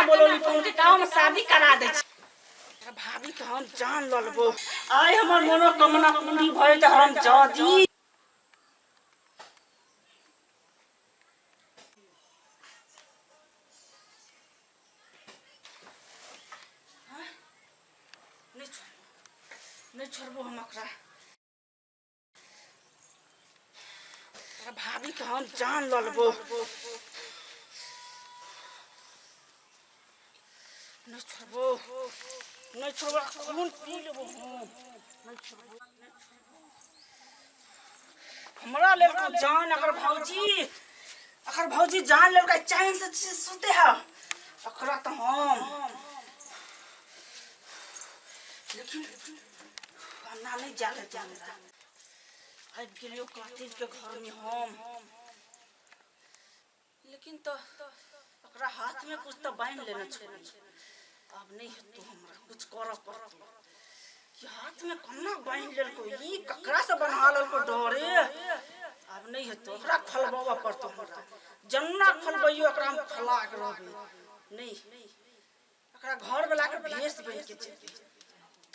कना बोलोली तो उनके गांव में शादी करा दे छी। भाभी के हम जान ललबो। आय हमर मनोकामना पूरी भए त हम जादी। नहीं छोड़बो हम एकरा। भाभी के हम जान ललबो। नहीं छोड़बो, नहीं छोड़बो, खून पी लेबो हम। नहीं छोड़बो, हमरा ले तो जान अगर भौजी जान ले चैन से सुते है अकरा तो हम। लेकिन अन्ना नहीं जागे जाने आज गेलियो कातिल के घर में हम। लेकिन तो अकरा हाथ में कुछ तो बांध लेना छोड़ी। अब नहीं है तो हमरा कुछ कर पड़तो कि हाथ में कन्ना बांध लेलको ई ककरा से बना लेलको डरे। अब नहीं है तो ओकरा खलबावा पड़तो हमरा। जन्ना खलबइयो ओकरा हम खला के रहबे नहीं। ओकरा घर वाला के भेष बन के चलते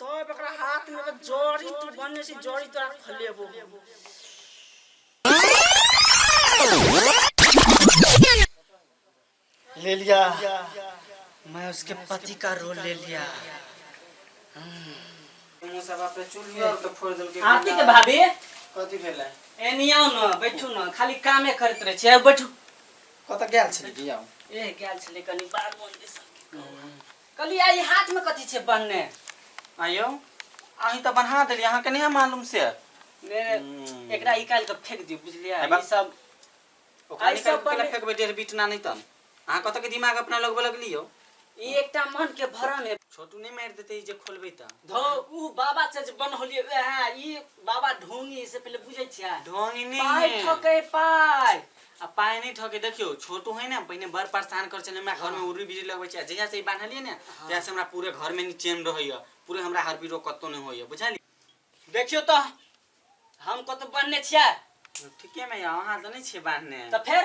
तो ओकरा हाथ में जड़ी तू बनने से जड़ी तोरा खलेबो। ले लिया मैं उसके पति का रोल ले लिया। आरती के भाभी कथि भेलै एनिया न बैठू न खाली कामे करत रहे छी। बैठू कत गेल छली दिया ए गेल छले कनी बार मंदिर सब कली आई हाथ में कथि छे बनने आयो अही त बना देली अहाँ के नहीं मालूम से ने एकरा निकाल के फेंक दियो बुझलिया। ई सब ओकरा निकाल के फेंकबे डेढ़ बीट ना नहीं तन अहाँ कत के दिमाग अपना लगबे लगलियो। ई एकटा मन के भरम है। छोटू नहीं मार देते जे खोलबे त धो उ बाबा से जे बन होलिए हां ई बाबा ढोंगी से पहले बुझै छिया ढोंगी नहीं पाई ठके पाई आ पाई नहीं ठके। देखियो छोटू है ना पहिने बर परेशान कर छले हमरा घर में उरी बिजली लगबै छै जहिया से ई बान्हलिए ना तहिया से हमरा पूरे घर में चैन रहइया पूरे हमरा हर बीरो कत्तो नहीं होइया बुझाली। देखियो तो हम कत बनने छिया ठीके में अहाँ त नहीं छे बान्हने तो फिर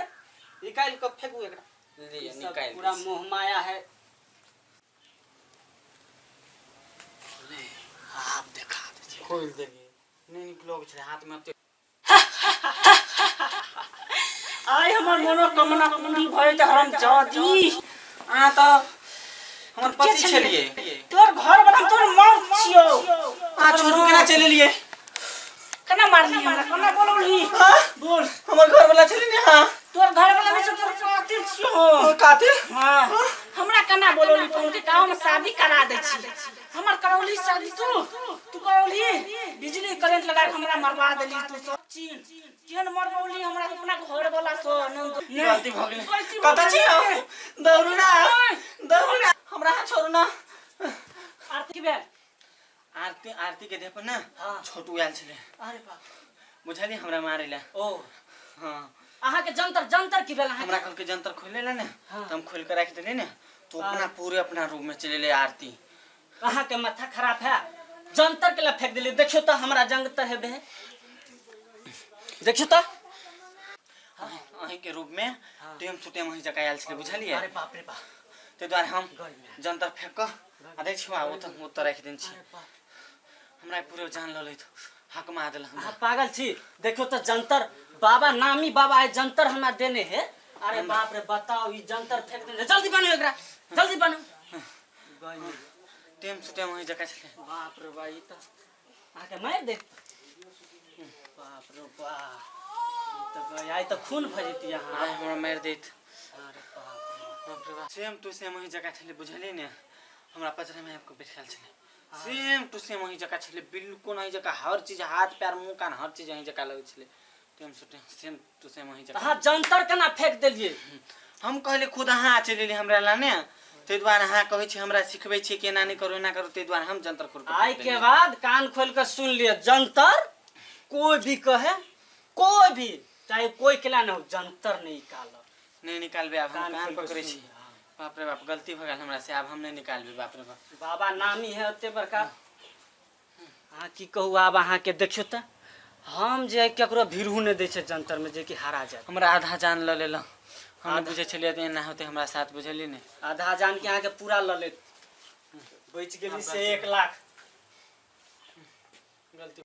निकाल के फेंकू एकरा ले निकाल पूरा मोह माया है। आप देखा दे खोल देलिए नहीं निकलो छे हाथ में अब आय हमर मनोकामना पूरी भए त हम जादी। आ त हमर पति छलिए तोर घर वाला तोर मार छियो। आ छोटू केना चले लिए कना मारली हमरा कना बोलौली बोल। हमर घर वाला छली ने। हां तोर घर वाला में तोर कातिल छियो कातिल। हां हमरा कना बोलौली तो उनके गांव में शादी करा दे छी। हमर करौली शादी तू करौली बिजली करंट लगा के हमरा मरवा देली तू सब चीन केन मरवौली हमरा अपना घर वाला सो नंद गलती भ गेलै कत छी दौड़ू ना हमरा छोड़ू ना। आरती के बेल आरती के देखो ना छोटू आयल छले। अरे बाप बुझाली हमरा मारेला ओ हां आहा के जंतर की बेल हमरा कल के जंतर खोले ला ना त हम खोल के रख देले ना तो अपना पूरे अपना रूम में चले ले आरती। कहाँ के माथा खराब है जंतर के ला फेंक दिली। देखियो तो हमरा जंतर है बे देखियो तो अही के रूप में टेम सुटेम वही जगह आयल छले बुझलिए। अरे बाप रे बाप ते द्वारा हम जंतर फेंक के आ देख छिवा ओ त रख देन छी हमरा पूरे जान ल ले हक मा देल हम। आप पागल छी देखियो तो जंतर बाबा नामी बाबा है जंतर हमरा देने है। अरे बाप रे बताओ ई जंतर फेंक दे जल्दी बनो एकरा जल्दी बनो गई टेम सुटेम वही जगह छले। बाप रे भाई तो आके मार दे बाप रे बाप ई तो गई आई तो खून भजती यहां हमरा मार देत। अरे बाप रे बाप सेम टू सेम वही जगह छले बुझलिए ने हमरा पचरा में आपको बैठल छले सेम टू सेम वही जगह छले बिल्कुल वही जगह हर चीज हाथ पैर मुंह कान हर चीज वही जगह लगे छले टेम सुटेम सेम टू सेम वही जगह। हां जंतर केना फेंक देलिए हम कहले खुद अहाँ चलेली हमरा लाने ते द्वारा अहाँ कहै छी हमरा सिखबै छी केना नहीं करू ना करू ते द्वारा हम जंतर खोल के आई के बाद कान खोल के सुन लिए जंतर कोई भी कहे कोई भी चाहे कोई केला न हो जंतर नहीं निकालो नहीं निकालबे अब हम कान पकड़े छी। बाप रे बाप गलती भ गेल हमरा से अब हम नहीं निकालबे बाप रे बाप बाबा नामी है ओते बड़का हां की कहू आब अहाँ के देखियो त हम जे केकरो भिड़हू ने दै छै जंतर में जे कि हारा जाय हमरा आधा जान ल लेला हम बुझे छलिए त एना होते हमरा साथ बुझली ने आधा जान के अहाँ के पूरा ल लेत बच गेली से 1 लाख